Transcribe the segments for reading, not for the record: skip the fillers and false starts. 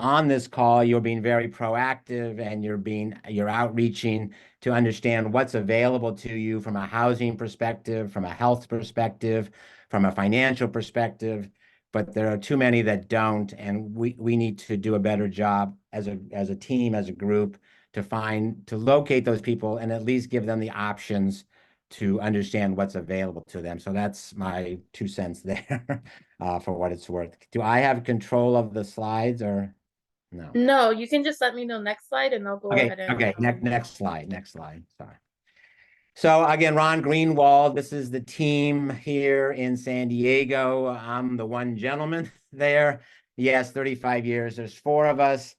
on this call, you're being very proactive and you're outreaching to understand what's available to you from a housing perspective, from a health perspective, from a financial perspective. But there are too many that don't, and we need to do a better job as a team, as a group, to locate those people and at least give them the options to understand what's available to them. So that's my 2 cents there, for what it's worth. Do I have control of the slides or no? No, you can just let me know next slide and I'll go Okay, ahead and okay. Next slide. Sorry. So again, Ron Greenwald, this is the team here in San Diego. I'm the one gentleman there. Yes, 35 years. There's four of us.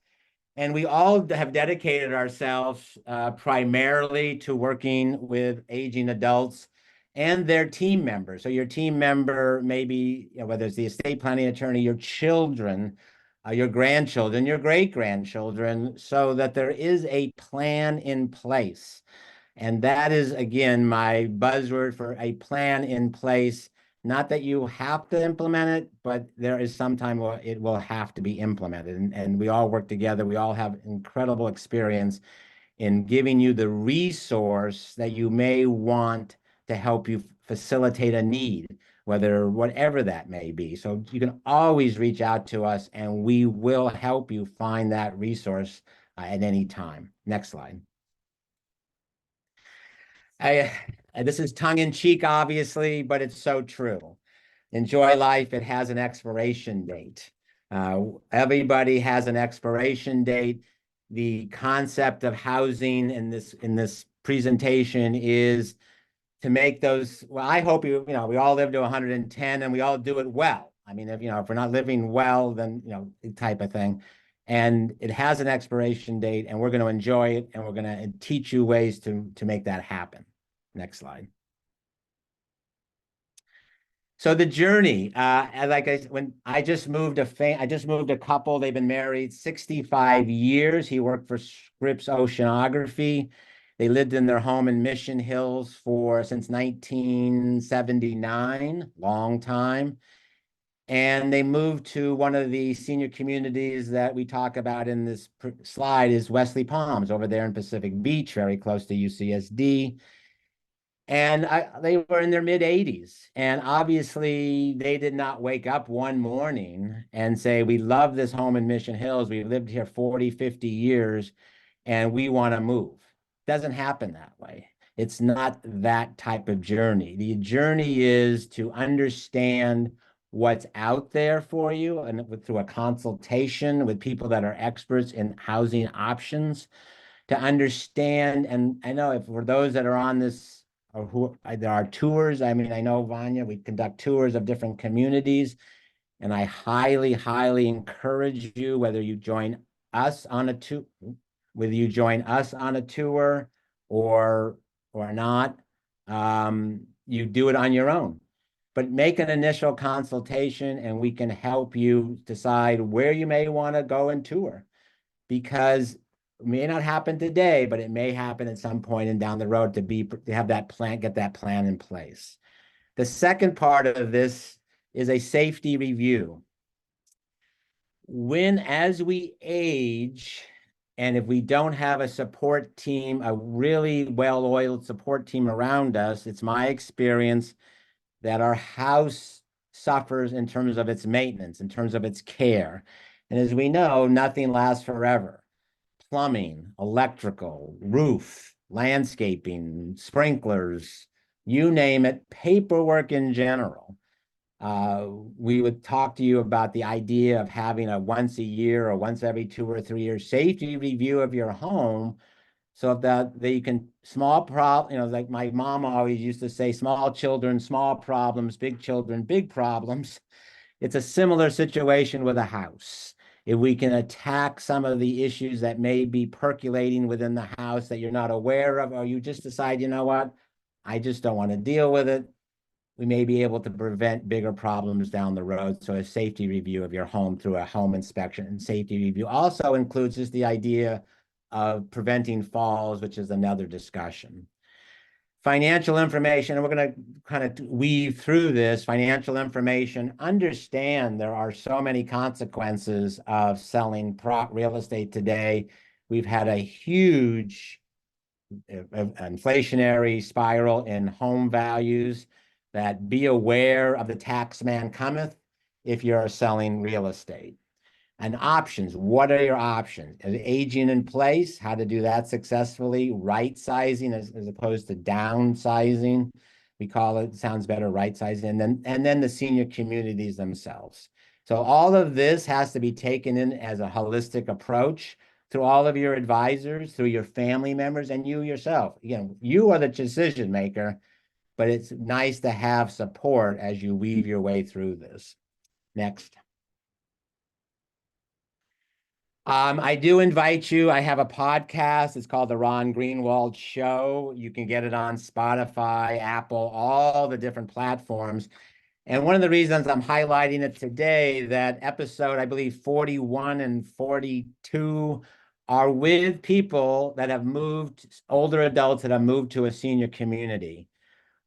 And we all have dedicated ourselves primarily to working with aging adults and their team members. So your team member, maybe whether it's the estate planning attorney, your children, your grandchildren, your great-grandchildren, so that there is a plan in place. And that is, again, my buzzword for a plan in place. Not that you have to implement it, but there is some time where it will have to be implemented. And we all work together. We all have incredible experience in giving you the resource that you may want to help you facilitate a need, whatever that may be. So you can always reach out to us and we will help you find that resource at any time. Next slide. This is tongue in cheek, obviously, but it's so true. Enjoy life. It has an expiration date. Everybody has an expiration date. The concept of housing in this presentation is to make those. Well, I hope we all live to 110 and we all do it well. I mean, if we're not living well, then type of thing. And it has an expiration date, and we're going to enjoy it, and we're going to teach you ways to make that happen. Next slide. So the journey, when I just moved a couple. They've been married 65 years. He worked for Scripps Oceanography. They lived in their home in Mission Hills since 1979, long time. And they moved to one of the senior communities that we talk about in this slide is Wesley Palms over there in Pacific Beach, very close to UCSD. And they were in their mid-80s. And obviously, they did not wake up one morning and say, we love this home in Mission Hills. We've lived here 40, 50 years, and we want to move. It doesn't happen that way. It's not that type of journey. The journey is to understand what's out there for you and through a consultation with people that are experts in housing options to understand. And I know for those that are on this or there are tours. I mean, I know, Vanya, we conduct tours of different communities, and I highly, highly encourage you, whether you join us on a tour or not, you do it on your own. But make an initial consultation and we can help you decide where you may want to go and tour, because it may not happen today, but it may happen at some point and down the road to have that plan, get that plan in place. The second part of this is a safety review. As we age, and if we don't have a support team, a really well-oiled support team around us, it's my experience that our house suffers in terms of its maintenance, in terms of its care. And as we know, nothing lasts forever. Plumbing, electrical, roof, landscaping, sprinklers, you name it, paperwork in general. We would talk to you about the idea of having a once a year or once every 2 or 3 years safety review of your home, so that you can like my mom always used to say, small children, small problems, big children, big problems. It's a similar situation with a house. If we can attack some of the issues that may be percolating within the house that you're not aware of, or you just decide, you know what, I just don't want to deal with it, we may be able to prevent bigger problems down the road. So a safety review of your home through a home inspection. And safety review also includes just the idea of preventing falls, which is another discussion. Financial information, and we're going to kind of weave through this financial information. Understand there are so many consequences of selling real estate today. We've had a huge inflationary spiral in home values. That be aware of the tax man cometh if you're selling real estate. And options, what are your options? Aging in place, how to do that successfully, right sizing as opposed to downsizing. We call it, sounds better, right sizing, and then the senior communities themselves. So all of this has to be taken in as a holistic approach through all of your advisors, through your family members, and you yourself. Again, you are the decision maker, but it's nice to have support as you weave your way through this. Next. I do invite you. I have a podcast. It's called The Ron Greenwald Show. You can get it on Spotify, Apple, all the different platforms. And one of the reasons I'm highlighting it today, that episode, I believe 41 and 42 are with people that have moved, older adults that have moved to a senior community.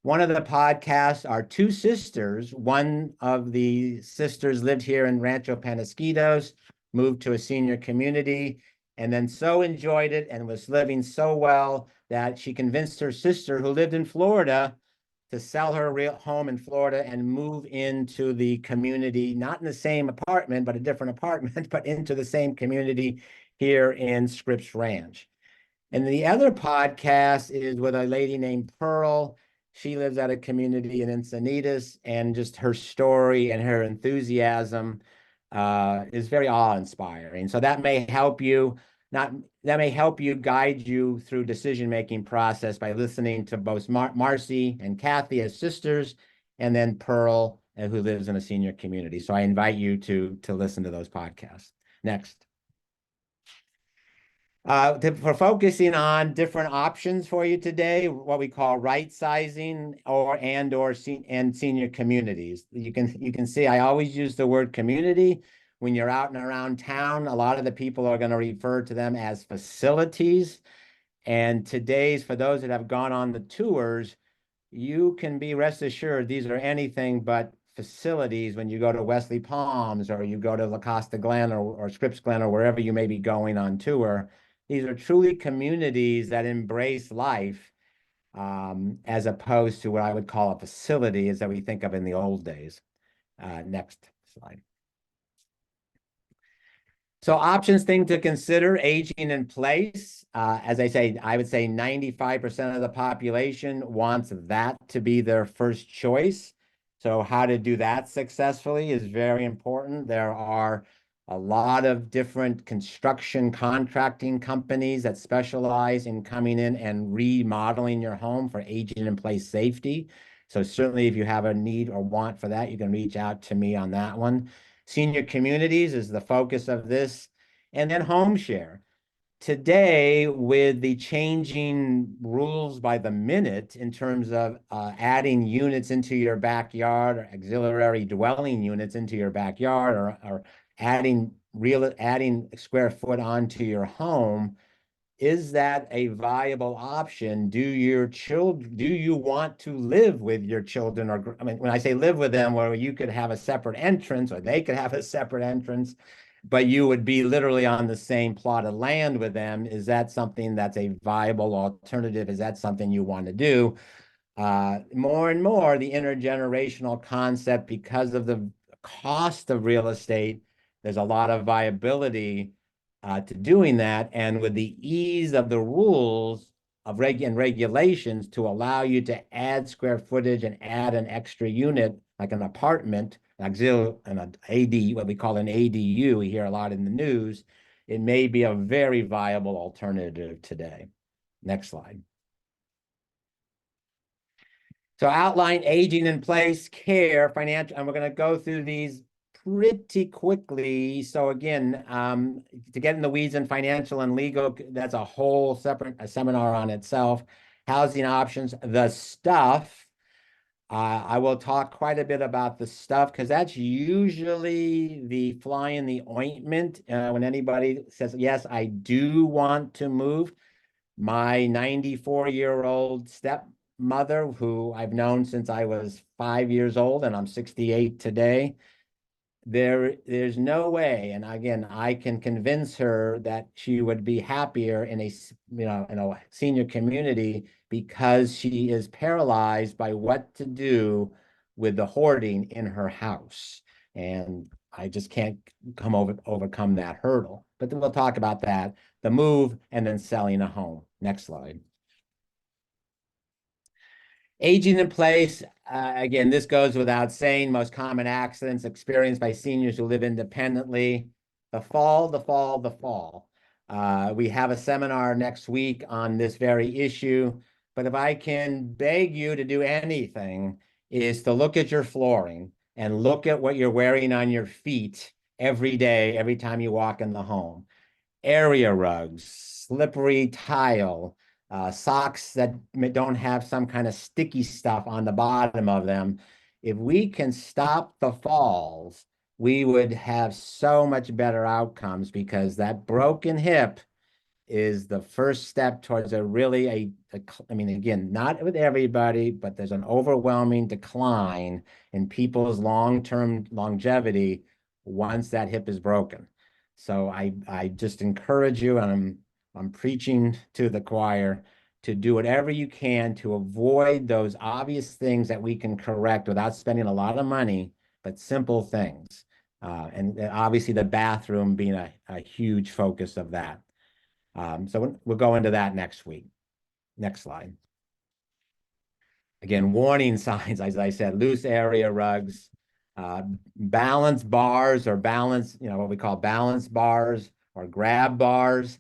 One of the podcasts are two sisters. One of the sisters lived here in Rancho Penasquitos, moved to a senior community, and then so enjoyed it and was living so well that she convinced her sister, who lived in Florida, to sell her real home in Florida and move into the community, not in the same apartment, but a different apartment, but into the same community here in Scripps Ranch. And the other podcast is with a lady named Pearl. She lives at a community in Encinitas, and just her story and her enthusiasm is very awe-inspiring. So that may help you, not that may help you guide you through decision-making process by listening to both Marcy and Kathy as sisters, and then Pearl, who lives in a senior community. So I invite you to listen to those podcasts. Next. For focusing on different options for you today, what we call right sizing or senior communities. You can see I always use the word community. When you're out and around town, a lot of the people are going to refer to them as facilities. And for those that have gone on the tours, you can be rest assured these are anything but facilities when you go to Wesley Palms or you go to La Costa Glen or Scripps Glen or wherever you may be going on tour. These are truly communities that embrace life, as opposed to what I would call a facility as that we think of in the old days. Next slide. So options thing to consider, aging in place. As I say, I would say 95% of the population wants that to be their first choice. So how to do that successfully is very important. There are a lot of different construction contracting companies that specialize in coming in and remodeling your home for aging in place safety. So certainly if you have a need or want for that, you can reach out to me on that one. Senior communities is the focus of this. And then home share. Today, with the changing rules by the minute in terms of adding units into your backyard or auxiliary dwelling units into your backyard or adding square foot onto your home, is that a viable option? Do you want to live with your children? Or, I mean, when I say live with them, where you could have a separate entrance or they could have a separate entrance, but you would be literally on the same plot of land with them. Is that something that's a viable alternative? Is that something you want to do? More and more, the intergenerational concept, because of the cost of real estate, there's a lot of viability to doing that. And with the ease of the rules of and regulations to allow you to add square footage and add an extra unit, like an apartment, an AD, what we call an ADU, we hear a lot in the news, it may be a very viable alternative today. Next slide. So outline aging in place, care, financial, and we're going to go through these pretty quickly. So again, to get in the weeds in financial and legal, that's a whole separate seminar on itself. Housing options, the stuff. I will talk quite a bit about the stuff because that's usually the fly in the ointment when anybody says, yes, I do want to move. My 94-year-old mother who I've known since I was 5 years old, and I'm 68 today. There's no way, and again, I can convince her that she would be happier in a senior community because she is paralyzed by what to do with the hoarding in her house. And I just can't overcome that hurdle. But then we'll talk about that, the move, and then selling a home. Next slide. Aging in place, again, this goes without saying, most common accidents experienced by seniors who live independently. The fall, the fall, the fall. We have a seminar next week on this very issue, but if I can beg you to do anything, is to look at your flooring and look at what you're wearing on your feet every day, every time you walk in the home. Area rugs, slippery tile, socks that don't have some kind of sticky stuff on the bottom of them. If we can stop the falls, we would have so much better outcomes because that broken hip is the first step towards I mean, again, not with everybody, but there's an overwhelming decline in people's long-term longevity once that hip is broken. So I just encourage you, and I'm preaching to the choir, to do whatever you can to avoid those obvious things that we can correct without spending a lot of money, but simple things. And obviously the bathroom being a huge focus of that. So we'll go into that next week. Next slide. Again, warning signs, as I said, loose area rugs, balance bars or balance, what we call balance bars or grab bars.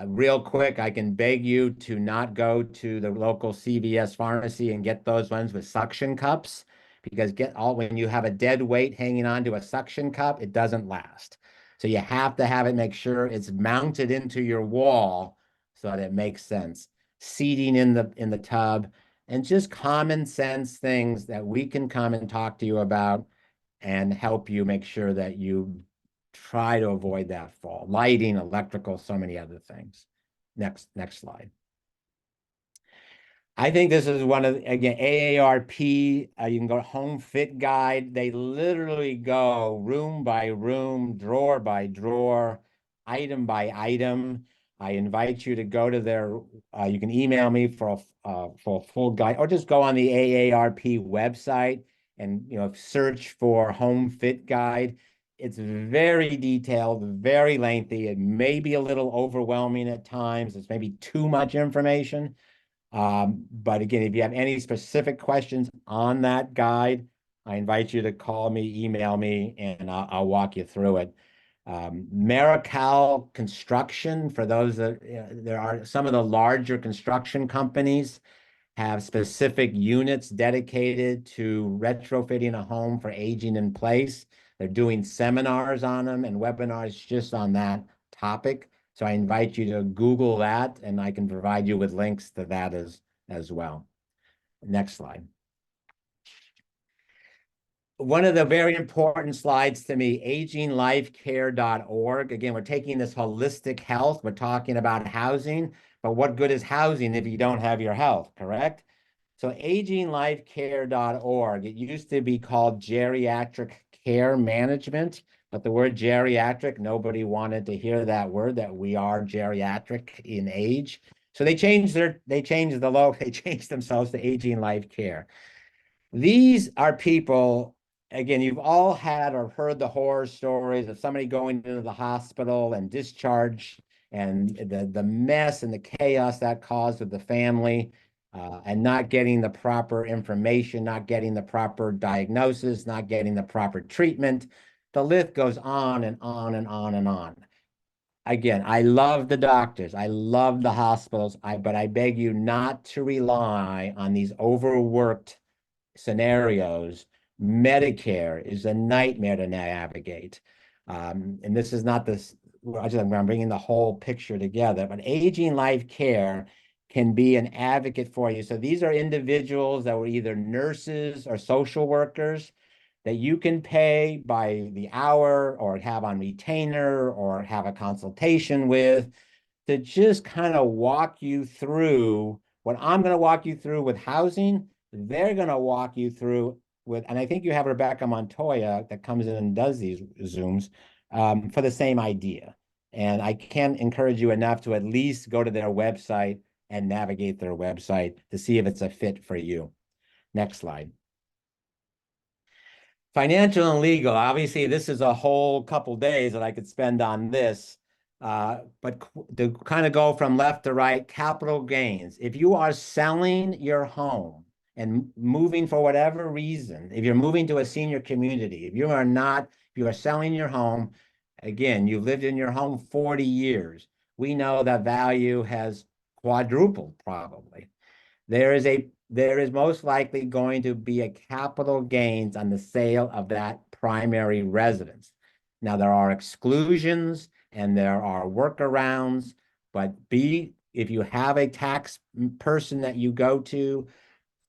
Real quick, I can beg you to not go to the local CVS pharmacy and get those ones with suction cups, because when you have a dead weight hanging onto a suction cup, it doesn't last. So you have to have it, make sure it's mounted into your wall so that it makes sense. Seating in the tub, and just common sense things that we can come and talk to you about and help you make sure that you try to avoid that fall. Lighting, electrical, so many other things. Next slide. I think this is one of, again, AARP, you can go Home Fit Guide. They literally go room by room, drawer by drawer, item by item. I invite you to go to their, you can email me for a full guide, or just go on the AARP website and search for Home Fit Guide. It's very detailed, very lengthy. It may be a little overwhelming at times. It's maybe too much information. But again, if you have any specific questions on that guide, I invite you to call me, email me, and I'll walk you through it. Marical Construction, for those that there are some of the larger construction companies have specific units dedicated to retrofitting a home for aging in place. They're doing seminars on them and webinars just on that topic. So I invite you to Google that, and I can provide you with links to that as well. Next slide. One of the very important slides to me, aginglifecare.org. Again, we're taking this holistic health. We're talking about housing, but what good is housing if you don't have your health, correct? So aginglifecare.org, it used to be called geriatric care management, but the word geriatric, nobody wanted to hear that word, that we are geriatric in age. So they changed they changed themselves to Aging Life Care. These are people, again, you've all had or heard the horror stories of somebody going into the hospital and discharge, and the mess and the chaos that caused with the family, and not getting the proper information, not getting the proper diagnosis, not getting the proper treatment. The list goes on and on and on and on. Again, I love the doctors. I love the hospitals. But I beg you not to rely on these overworked scenarios. Medicare is a nightmare to navigate. And this is not this, I'm bringing the whole picture together, but Aging Life Care can be an advocate for you. So these are individuals that were either nurses or social workers that you can pay by the hour or have on retainer or have a consultation with, to just kind of walk you through What I'm going to walk you through with housing, they're going to walk you through with, and I think you have Rebecca Montoya that comes in and does these Zooms for the same idea. And I can't encourage you enough to at least go to their website and navigate their website to see if it's a fit for you. Next slide. Financial and legal, obviously, this is a whole couple days that I could spend on this. But to kind of go from left to right, capital gains. If you are selling your home and moving for whatever reason, if you're moving to a senior community, if you are not, if you are selling your home, again, you've lived in your home 40 years, we know that value has quadrupled probably. There is most likely going to be a capital gains on the sale of that primary residence. Now, there are exclusions and there are workarounds, but if you have a tax person that you go to,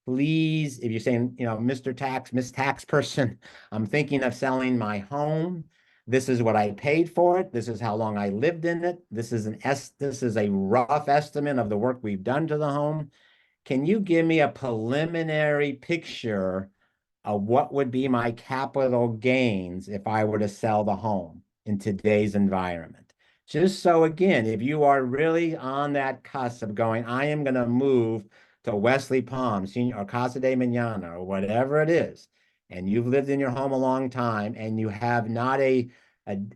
please, if you're saying, Mr. Tax, Miss Tax Person, I'm thinking of selling my home. This is what I paid for it. This is how long I lived in it. This is a rough estimate of the work we've done to the home. Can you give me a preliminary picture of what would be my capital gains if I were to sell the home in today's environment? Just so, again, if you are really on that cusp of going, I am going to move to Wesley Palms, or Casa de Manana, or whatever it is, and you've lived in your home a long time, and you have not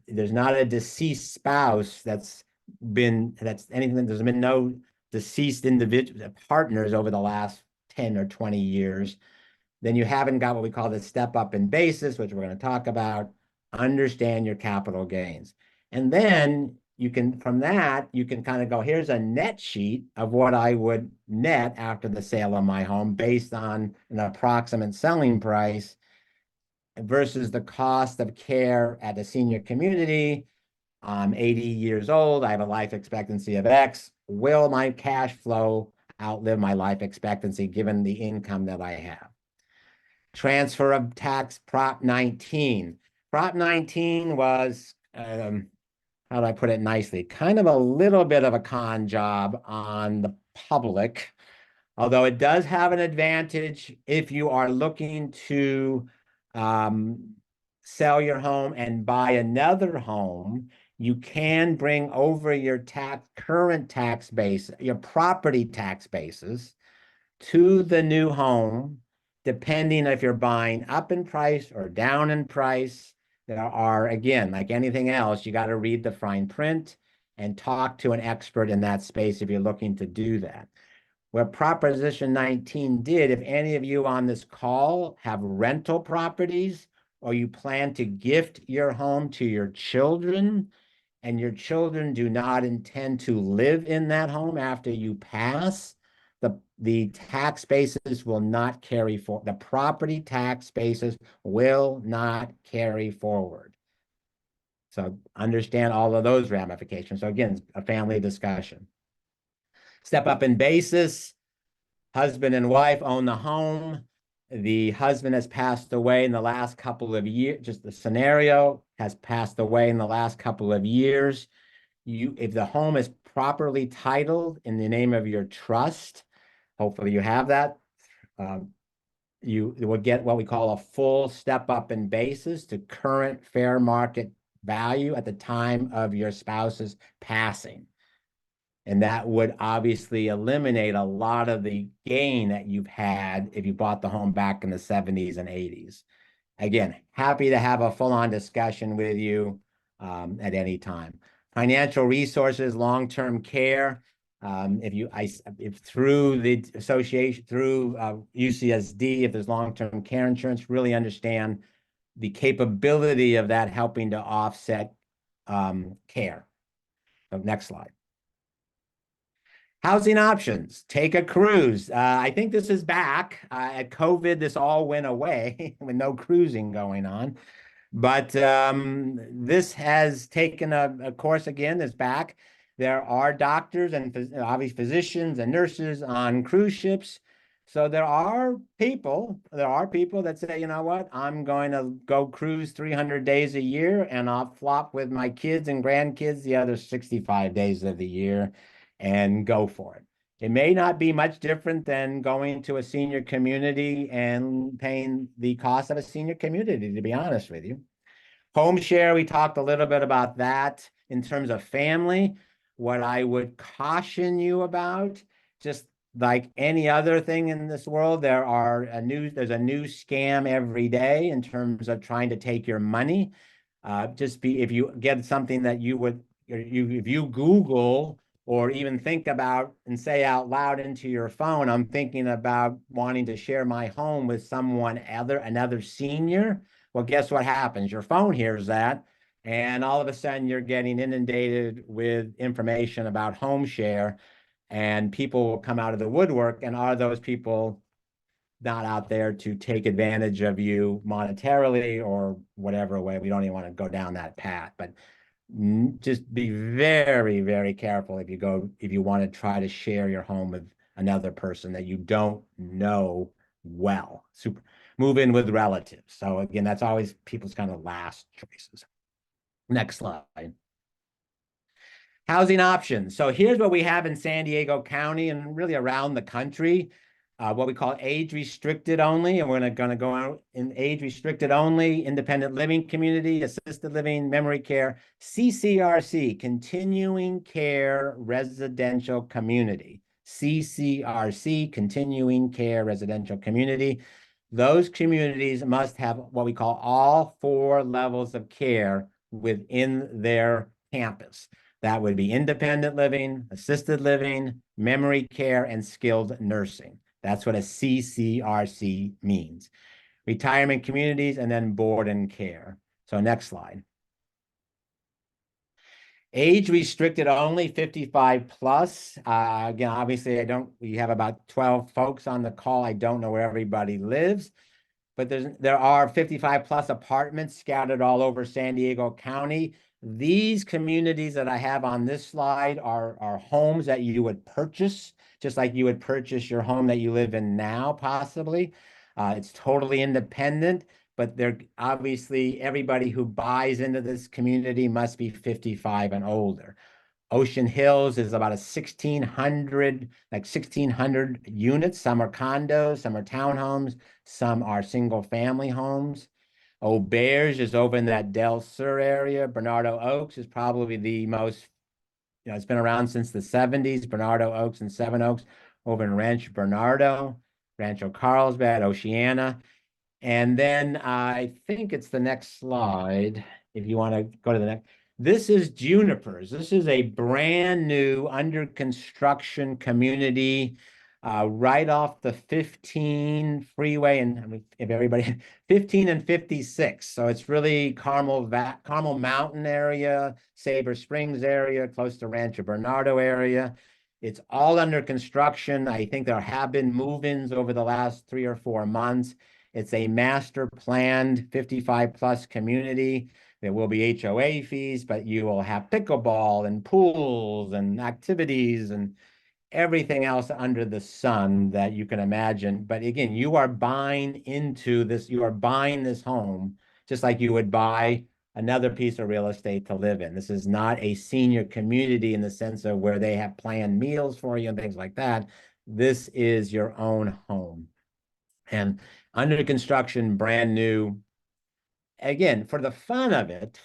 there's not a deceased spouse there's been no deceased individual partners over the last 10 or 20 years, then you haven't got what we call the step up in basis, which we're going to talk about. Understand your capital gains. And then from that, you can kind of go, here's a net sheet of what I would net after the sale of my home based on an approximate selling price versus the cost of care at a senior community. I'm 80 years old. I have a life expectancy of X. Will my cash flow outlive my life expectancy given the income that I have? Transfer of tax, Prop 19. Prop 19 was, how do I put it nicely, kind of a little bit of a con job on the public, although it does have an advantage if you are looking to sell your home and buy another home. You can bring over your current tax base, your property tax basis, to the new home, depending if you're buying up in price or down in price. There are, again, like anything else, you got to read the fine print and talk to an expert in that space if you're looking to do that. What Proposition 19 did, if any of you on this call have rental properties or you plan to gift your home to your children, and your children do not intend to live in that home after you pass, the tax basis will not carry forward. The property tax basis will not carry forward. So understand all of those ramifications. So again, a family discussion. Step up in basis. Husband and wife own the home. The husband has passed away in the last couple of years. Just the scenario has passed away in the last couple of years. If the home is properly titled in the name of your trust, hopefully you have that, you will get what we call a full step up in basis to current fair market value at the time of your spouse's passing. And that would obviously eliminate a lot of the gain that you've had if you bought the home back in the 70s and 80s. Again, happy to have a full-on discussion with you at any time. Financial resources, long-term care. If through the association, through UCSD, if there's long-term care insurance, really understand the capability of that helping to offset care. So next slide. Housing options, take a cruise. I think this is back. At COVID, this all went away with no cruising going on. But this has taken a course again, is back. There are doctors and obviously physicians and nurses on cruise ships. So there are people that say, you know what, I'm going to go cruise 300 days a year and I'll flop with my kids and grandkids the other 65 days of the year and go for it. It may not be much different than going to a senior community and paying the cost of a senior community, to be honest with you. Home share, we talked a little bit about that in terms of family. What I would caution you about, just like any other thing in this world, there's a new scam every day in terms of trying to take your money. If you get something that if you Google or even think about and say out loud into your phone, I'm thinking about wanting to share my home with another senior. Well, guess what happens? Your phone hears that, and all of a sudden you're getting inundated with information about home share, and people will come out of the woodwork. And are those people not out there to take advantage of you monetarily or whatever way? We don't even want to go down that path, but just be very, very careful if you want to try to share your home with another person that you don't know well. Move in with relatives. So again, that's always people's kind of last choices. Next slide. Housing options. So here's what we have in San Diego County and really around the country, what we call age restricted only. And we're going to go out in age restricted only, independent living community, assisted living, memory care, CCRC, continuing care residential community. CCRC, continuing care residential community. Those communities must have what we call all 4 levels of care within their campus. That would be independent living, assisted living, memory care, and skilled nursing. That's what a CCRC means. Retirement communities, and then board and care. So next slide. Age restricted only, 55 plus. Again, obviously, we have about 12 folks on the call. I don't know where everybody lives, but there are 55 plus apartments scattered all over San Diego County. These communities that I have on this slide are homes that you would purchase, just like you would purchase your home that you live in now, possibly. It's totally independent, but they're obviously everybody who buys into this community must be 55 and older. Ocean Hills is about 1,600 units. Some are condos, some are townhomes, some are single family homes. Auberge is over in that Del Sur area. Bernardo Oaks is probably the most, it's been around since the 70s. Bernardo Oaks and Seven Oaks over in Rancho Bernardo, Rancho Carlsbad, Oceana. And then I think it's the next slide, if you want to go to the next. This is Junipers. This is a brand new under construction community right off the 15 freeway, and if everybody 15 and 56. So it's really Carmel Mountain area, Sabre Springs area, close to Rancho Bernardo area. It's all under construction. I think there have been move-ins over the last 3 or 4 months. It's a master planned 55 plus community. There will be HOA fees, but you will have pickleball and pools and activities and everything else under the sun that you can imagine. But again, you are buying this home just like you would buy another piece of real estate to live in. This is not a senior community in the sense of where they have planned meals for you and things like that. This is your own home. And under construction, brand new. Again, for the fun of it,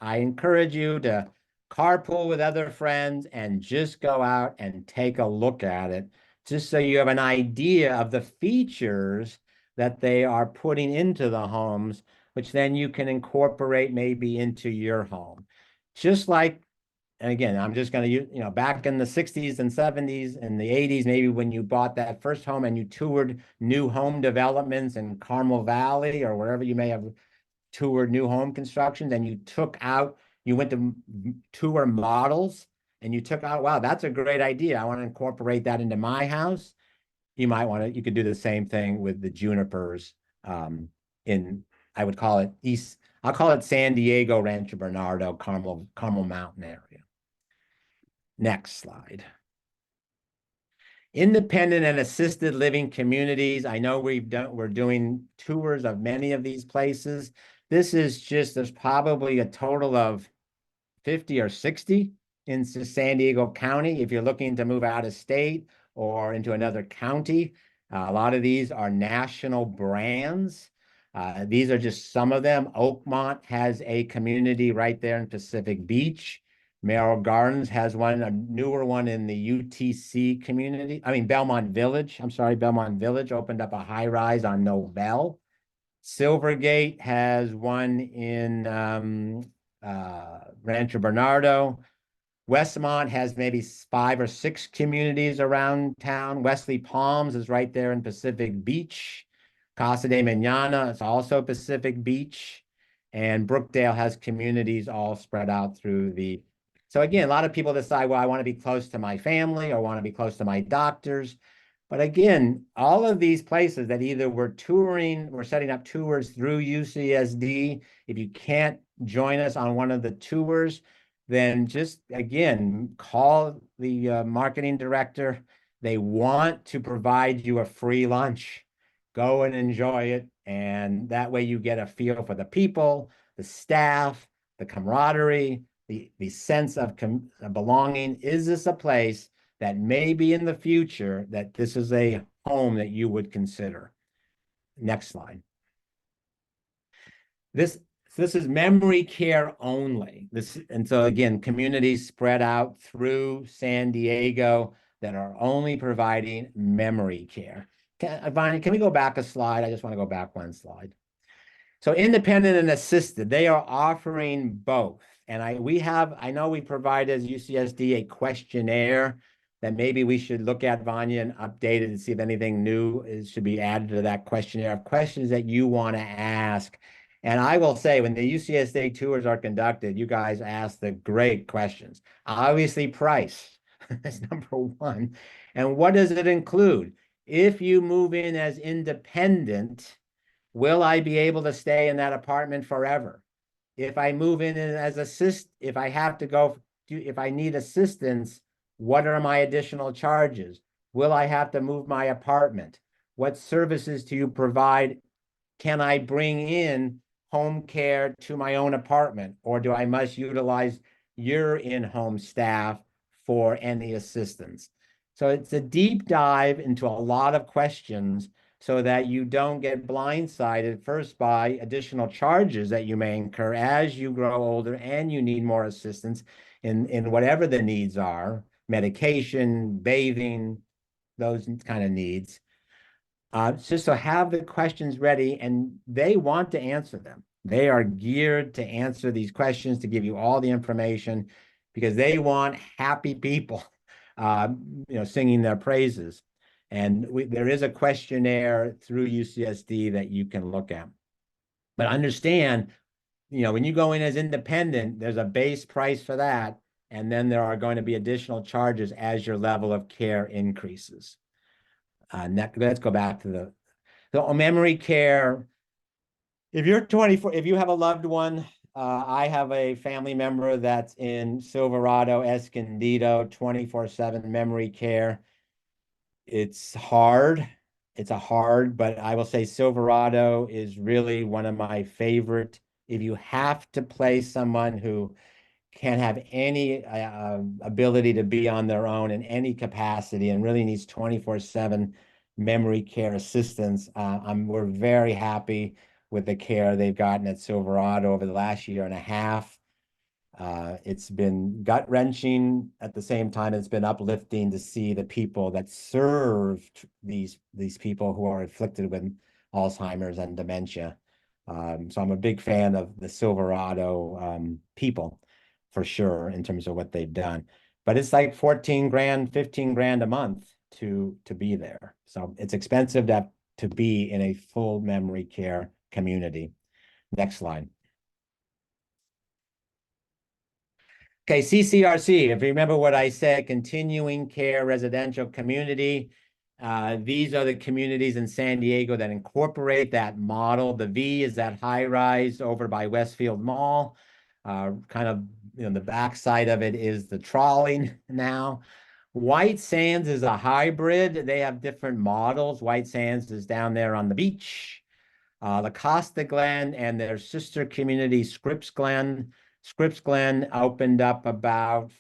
I encourage you to carpool with other friends and just go out and take a look at it, just so you have an idea of the features that they are putting into the homes, which then you can incorporate maybe into your home. Just like, and again, I'm just going to use, back in the 60s and 70s and the 80s, maybe when you bought that first home and you toured new home developments in Carmel Valley or wherever you may have toured new home construction, then you went to tour models and you took out, wow, that's a great idea. I want to incorporate that into my house. You could do the same thing with the Junipers I would call it I'll call it San Diego, Rancho Bernardo, Carmel Mountain area. Next slide. Independent and assisted living communities. I know we're doing tours of many of these places. There's probably a total of 50 or 60 into San Diego County. If you're looking to move out of state or into another county, a lot of these are national brands. These are just some of them. Oakmont has a community right there in Pacific Beach. Merrill Gardens has one, a newer one in the UTC community. I mean, Belmont Village. I'm sorry, Belmont Village opened up a high rise on Novell. Silvergate has one in Rancho Bernardo. Westmont has maybe 5 or 6 communities around town. Wesley Palms is right there in Pacific Beach. Casa de Mañana is also Pacific Beach. And Brookdale has communities all spread out through the. So again, a lot of people decide, well, I want to be close to my family or I want to be close to my doctors. But again, all of these places that either we're touring, we're setting up tours through UCSD. If you can't join us on one of the tours, then just again, call the marketing director. They want to provide you a free lunch. Go and enjoy it. And that way you get a feel for the people, the staff, the camaraderie, the sense of belonging. Is this a place that maybe in the future that this is a home that you would consider? Next slide. This is memory care only. And so again, communities spread out through San Diego that are only providing memory care. Vanya, can we go back a slide? I just want to go back one slide. So independent and assisted, they are offering both. And I know we provide as UCSD a questionnaire that maybe we should look at, Vanya, and update it and see if anything new should be added to that questionnaire of questions that you want to ask. And I will say, when the UCSD tours are conducted, you guys ask the great questions. Obviously, price is number one. And what does it include? If you move in as independent, will I be able to stay in that apartment forever? If I move in as if I have to go, if I need assistance, what are my additional charges? Will I have to move my apartment? What services do you provide? Can I bring in home care to my own apartment, or do I must utilize your in-home staff for any assistance? So it's a deep dive into a lot of questions so that you don't get blindsided first by additional charges that you may incur as you grow older and you need more assistance in whatever the needs are, medication, bathing, those kind of needs. Just so have the questions ready, and they want to answer them. They are geared to answer these questions, to give you all the information, because they want happy people, singing their praises. And there is a questionnaire through UCSD that you can look at. But understand, when you go in as independent, there's a base price for that, and then there are going to be additional charges as your level of care increases. Let's go back to the memory care. If you're 24, if you have a loved one, I have a family member that's in Silverado, Escondido, 24/7 memory care. It's hard. But I will say Silverado is really one of my favorite. If you have to play someone who can't have any ability to be on their own in any capacity and really needs 24/7 memory care assistance, we're very happy with the care they've gotten at Silverado over the last year and a half. It's been gut-wrenching. At the same time, it's been uplifting to see the people that served these people who are afflicted with Alzheimer's and dementia. So I'm a big fan of the Silverado people, for sure, in terms of what they've done. But it's like 14 grand, 15 grand a month to be there. So it's expensive to be in a full memory care community. Next slide. Okay, CCRC, if you remember what I said, continuing care residential community. These are the communities in San Diego that incorporate that model. The V is that high rise over by Westfield Mall. Kind of, the backside of it is the trawling now. White Sands is a hybrid. They have different models. White Sands is down there on the beach. La Costa Glen and their sister community, Scripps Glen. Scripps Glen opened up about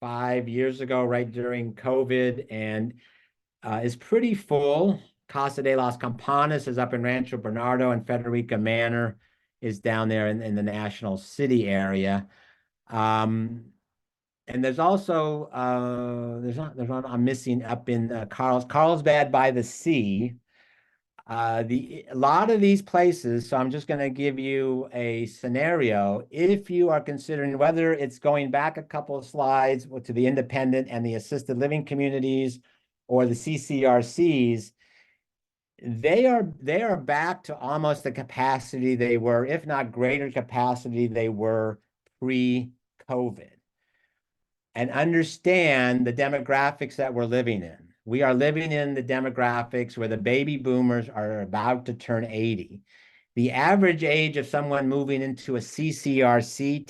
5 years ago, right during COVID, and is pretty full. Casa de las Campanas is up in Rancho Bernardo, and Frederica Manor is down there in the National City area. And there's also there's not I'm missing up in Carlsbad by the Sea. A lot of these places, so I'm just going to give you a scenario. If you are considering whether it's going back a couple of slides to the independent and the assisted living communities or the CCRCs, they are back to almost the capacity they were, if not greater capacity they were pre-COVID. And understand the demographics that we're living in. We are living in the demographics where the baby boomers are about to turn 80. The average age of someone moving into a CCRC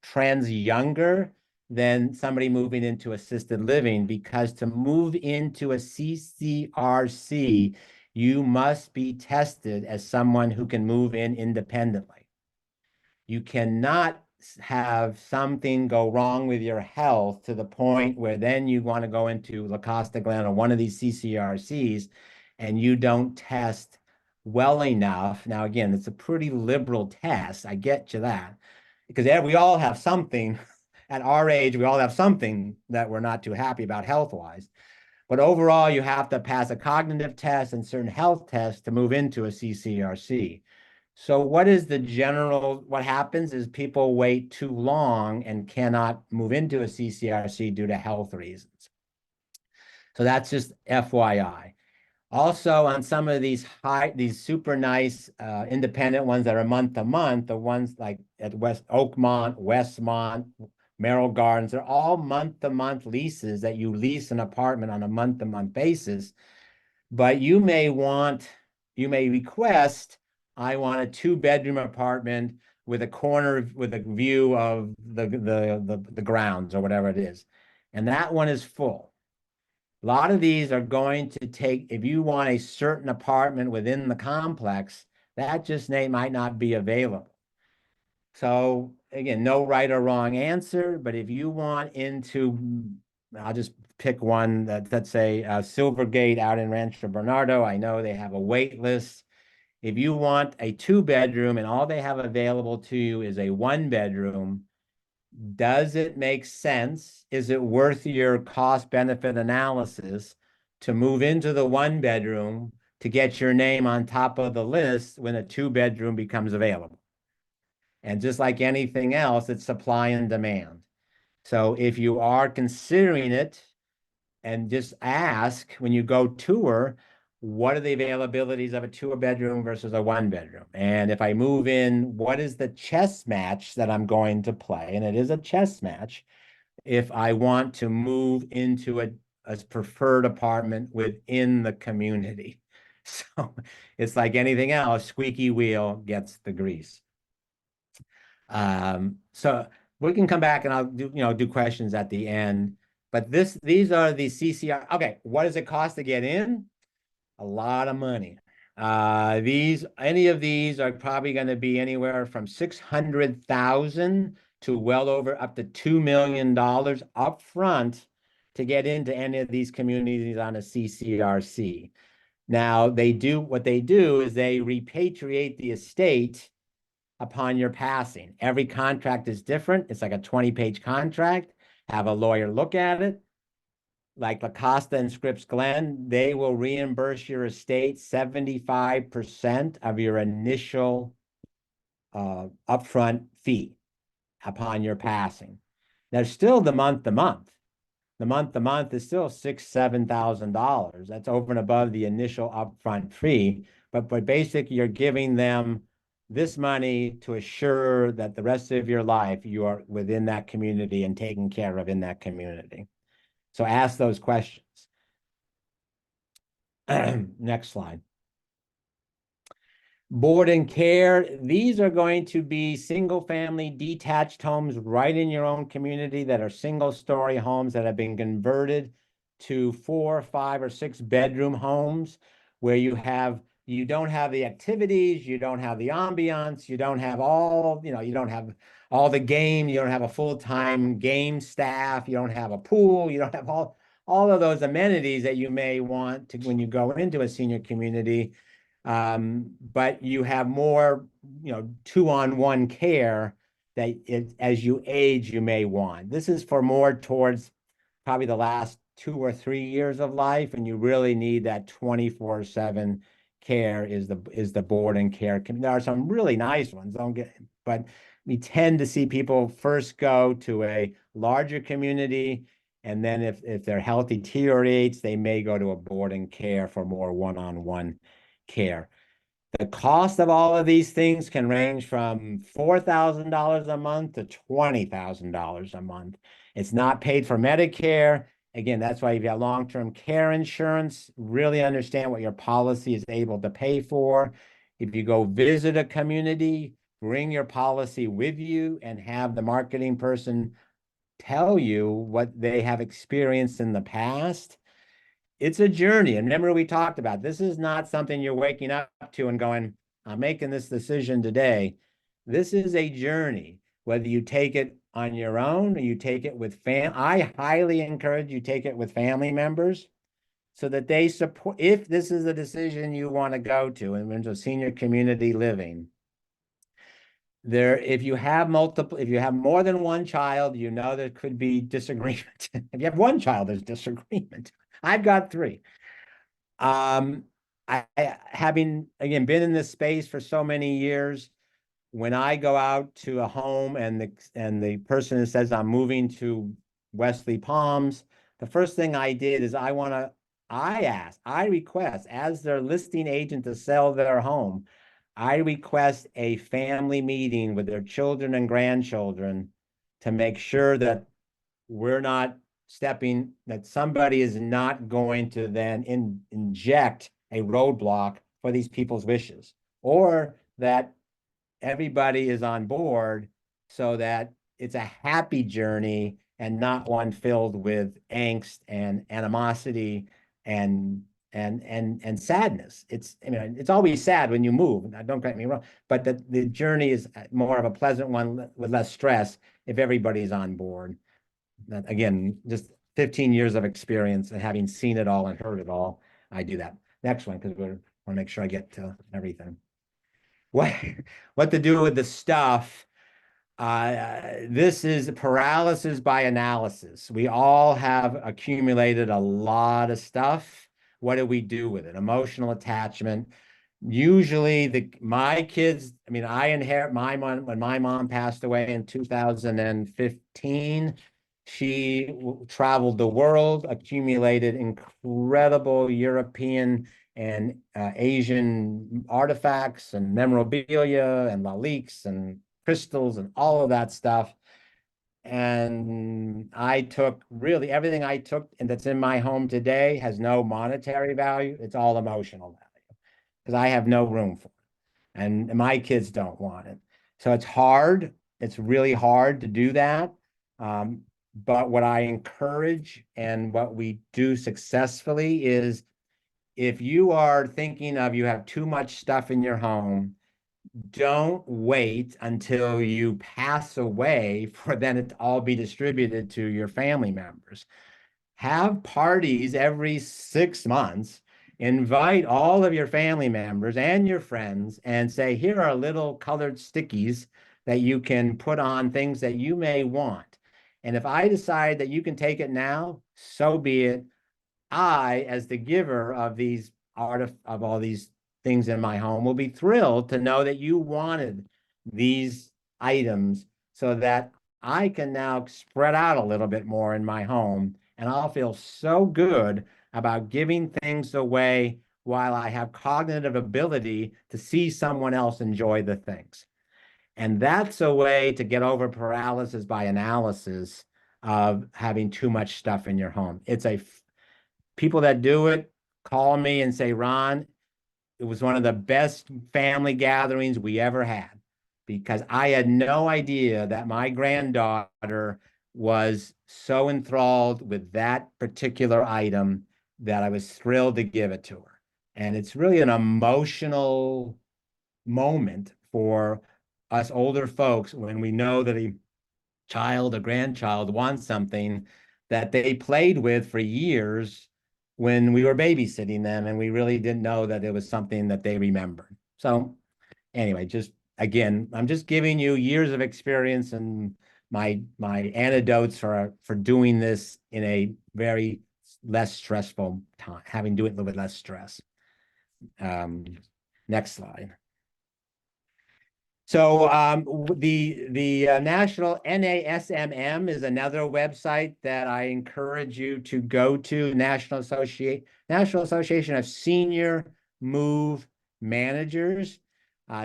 trends younger than somebody moving into assisted living, because to move into a CCRC, you must be tested as someone who can move in independently. You cannot have something go wrong with your health to the point where then you want to go into La Costa Glen or one of these CCRCs and you don't test well enough. Now, again, it's a pretty liberal test. I get you that, because we all have something at our age, we all have something that we're not too happy about health-wise. But overall, you have to pass a cognitive test and certain health tests to move into a CCRC. So what happens is people wait too long and cannot move into a CCRC due to health reasons. So that's just FYI. Also, on some of these super nice independent ones that are month to month, the ones like at West Oakmont, Westmont, Merrill Gardens, they're all month to month leases that you lease an apartment on a month to month basis. But you may request, I want a 2-bedroom apartment with a view of the grounds or whatever it is. And that one is full. A lot of these are going to take, if you want a certain apartment within the complex, that just might not be available. So again, no right or wrong answer, but if you want into, I'll just pick one let's say Silvergate out in Rancho Bernardo. I know they have a wait list. If you want a 2-bedroom and all they have available to you is a 1-bedroom, does it make sense? Is it worth your cost benefit analysis to move into the 1-bedroom to get your name on top of the list when a 2-bedroom becomes available? And just like anything else, it's supply and demand. So if you are considering it, and just ask when you go tour, what are the availabilities of a 2-bedroom versus a 1-bedroom? And if I move in, what is the chess match that I'm going to play? And it is a chess match if I want to move into a preferred apartment within the community. So it's like anything else, squeaky wheel gets the grease. So we can come back and I'll do questions at the end. But these are the CCR. Okay, what does it cost to get in? A lot of money. Any of these are probably going to be anywhere from $600,000 to well over up to $2 million up front to get into any of these communities on a CCRC. Now, what they do is they repatriate the estate upon your passing. Every contract is different. It's like a 20-page contract. Have a lawyer look at it. Like La Costa and Scripps Glen, they will reimburse your estate 75% of your initial upfront fee upon your passing. There's still the month to month. The month to month is still $6,000-$7,000. That's over and above the initial upfront fee. But basically, you're giving them this money to assure that the rest of your life you are within that community and taken care of in that community. So ask those questions. Next slide. Board and care. These are going to be single-family detached homes right in your own community that are single-story homes that have been converted to 4, 5, or 6-bedroom homes where you have you don't have the activities, you don't have the ambiance, you don't have all, you don't have all the game, you don't have a full-time game staff, you don't have a pool, you don't have all of those amenities that you may want to when you go into a senior community. But you have more, two-on-one care that as you age, you may want. This is for more towards probably the last 2 or 3 years of life, and you really need that 24/7 care is the board and care. There are some really nice ones, but we tend to see people first go to a larger community, and then if their health deteriorates, they may go to a board and care for more one-on-one care. The cost of all of these things can range from $4,000 a month to $20,000 a month. It's not paid for Medicare. Again, that's why you've got long-term care insurance. Really understand what your policy is able to pay for. If you go visit a community, bring your policy with you and have the marketing person tell you what they have experienced in the past. It's a journey. And remember, we talked about this is not something you're waking up to and going, I'm making this decision today. This is a journey, whether you take it on your own or you take it with I highly encourage you take it with family members so that they support, if this is a decision you want to go to and into senior community living. If you have more than one child, there could be disagreement. If you have one child, there's disagreement. I've got three. Having again been in this space for so many years, when I go out to a home and the person says I'm moving to Wesley Palms, the first thing I did is I request as their listing agent to sell their home, I request a family meeting with their children and grandchildren to make sure that we're not that somebody is not going to then inject a roadblock for these people's wishes, or that everybody is on board so that it's a happy journey and not one filled with angst and animosity and sadness. It's always sad when you move. Don't get me wrong, but the journey is more of a pleasant one with less stress if everybody's on board. Again, just 15 years of experience and having seen it all and heard it all, I do that. Next one, because we want to make sure I get to everything. What to do with the stuff? This is paralysis by analysis. We all have accumulated a lot of stuff. What do we do with it? Emotional attachment. Usually my kids, I inherit my mom when my mom passed away in 2015. She traveled the world, accumulated incredible European and Asian artifacts and memorabilia and laliques and crystals and all of that stuff. And I took really everything I took and that's in my home today has no monetary value. It's all emotional value because I have no room for it. And my kids don't want it. So it's hard. It's really hard to do that. But what I encourage and what we do successfully is if you are thinking of you have too much stuff in your home, don't wait until you pass away for then it to all be distributed to your family members. Have parties every 6 months. Invite all of your family members and your friends and say, here are little colored stickies that you can put on things that you may want. And if I decide that you can take it now, so be it. I, as the giver of all these things in my home, will be thrilled to know that you wanted these items so that I can now spread out a little bit more in my home, and I'll feel so good about giving things away while I have cognitive ability to see someone else enjoy the things. And that's a way to get over paralysis by analysis of having too much stuff in your home. People that do it call me and say, Ron, it was one of the best family gatherings we ever had because I had no idea that my granddaughter was so enthralled with that particular item that I was thrilled to give it to her. And it's really an emotional moment for us older folks when we know that a child or grandchild wants something that they played with for years when we were babysitting them, and we really didn't know that it was something that they remembered. So anyway, just again, I'm just giving you years of experience and my antidotes for doing this in a very less stressful time, having to do it a little bit less stress. Um, Next slide. So the National NASMM is another website that I encourage you to go to. National Association of Senior Move Managers.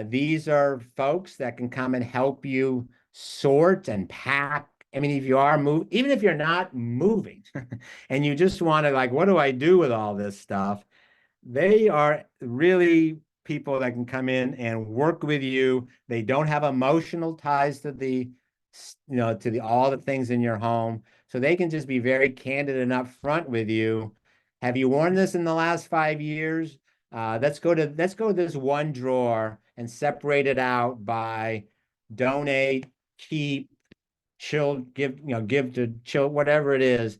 These are folks that can come and help you sort and pack. I mean, if you are even if you're not moving, and you just want to like, what do I do with all this stuff? They are really people that can come in and work with you. They don't have emotional ties to to all the things in your home. So they can just be very candid and upfront with you. Have you worn this in the last 5 years? Let's go to this one drawer and separate it out by donate, keep, chill, give to chill, whatever it is,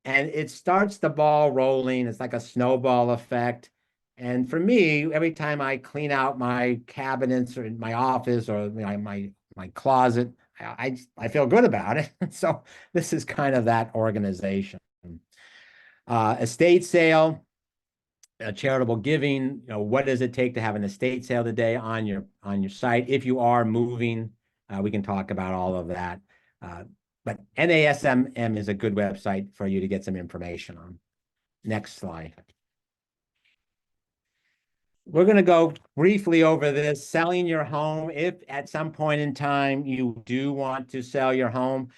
and it starts the ball rolling. It's like a snowball effect. And for me, every time I clean out my cabinets or in my office or my closet, I feel good about it. So this is kind of that organization. Estate sale, charitable giving. What does it take to have an estate sale today on your site? If you are moving, we can talk about all of that. But NASMM is a good website for you to get some information on. Next slide. We're going to go briefly over this, selling your home. If at some point in time you do want to sell your home,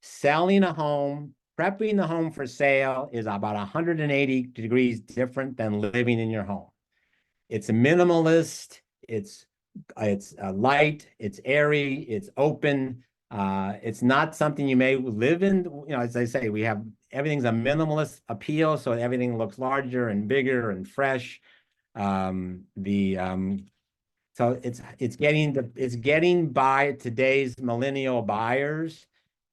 selling a home, prepping the home for sale is about 180 degrees different than living in your home. It's a minimalist, it's light, it's airy, it's open. It's not something you may live in. As I say, everything's a minimalist appeal, so everything looks larger and bigger and fresh. So it's getting by today's millennial buyers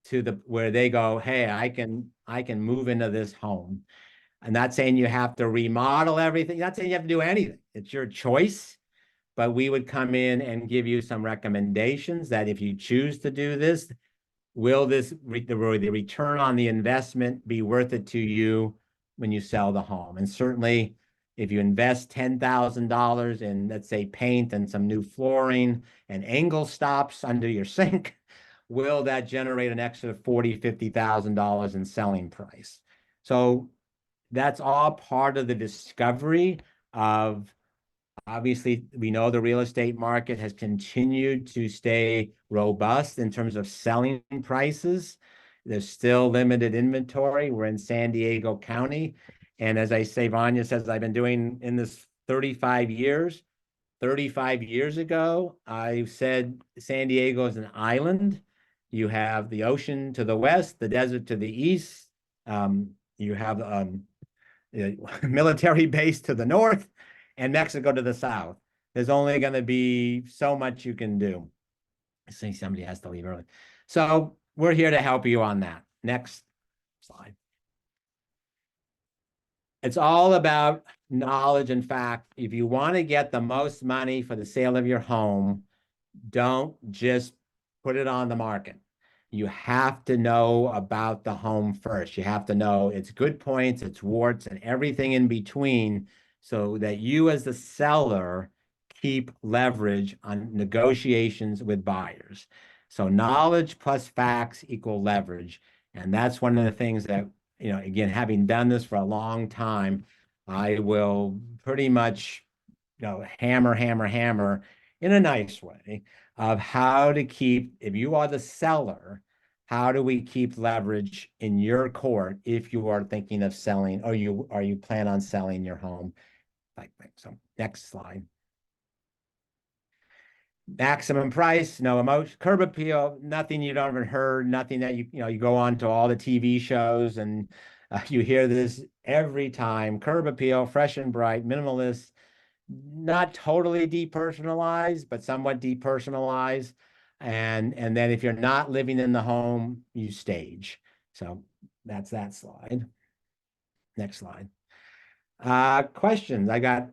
to where they go, hey, I can move into this home. I'm not saying you have to remodel everything. Not saying you have to do anything. It's your choice. But we would come in and give you some recommendations that if you choose to do this, will the return on the investment be worth it to you when you sell the home? And certainly, if you invest $10,000 in, let's say, paint and some new flooring and angle stops under your sink, will that generate an extra $40,000, $50,000 in selling price? So that's all part of the discovery of, obviously, we know the real estate market has continued to stay robust in terms of selling prices. There's still limited inventory. We're in San Diego County. And as I say, Vanya says, I've been doing in this 35 years. 35 years ago, I said San Diego is an island. You have the ocean to the west, the desert to the east. You have military base to the north, and Mexico to the south. There's only going to be so much you can do. I think somebody has to leave early. So we're here to help you on that. Next slide. It's all about knowledge and fact. If you want to get the most money for the sale of your home, don't just put it on the market. You have to know about the home first. You have to know its good points, its warts, and everything in between, so that you as the seller keep leverage on negotiations with buyers. So knowledge plus facts equal leverage. And that's one of the things that, again, having done this for a long time, I will pretty much, hammer, hammer, hammer in a nice way of how to keep, if you are the seller, how do we keep leverage in your court if you are thinking of selling, or you plan on selling your home? So next slide. Maximum price, no emotion, curb appeal, nothing you don't ever heard, nothing that you go on to all the TV shows and You hear this every time. Curb appeal, fresh and bright, minimalist, not totally depersonalized, but somewhat depersonalized. And then if you're not living in the home, you stage. So that's that slide. Next slide. Questions. I got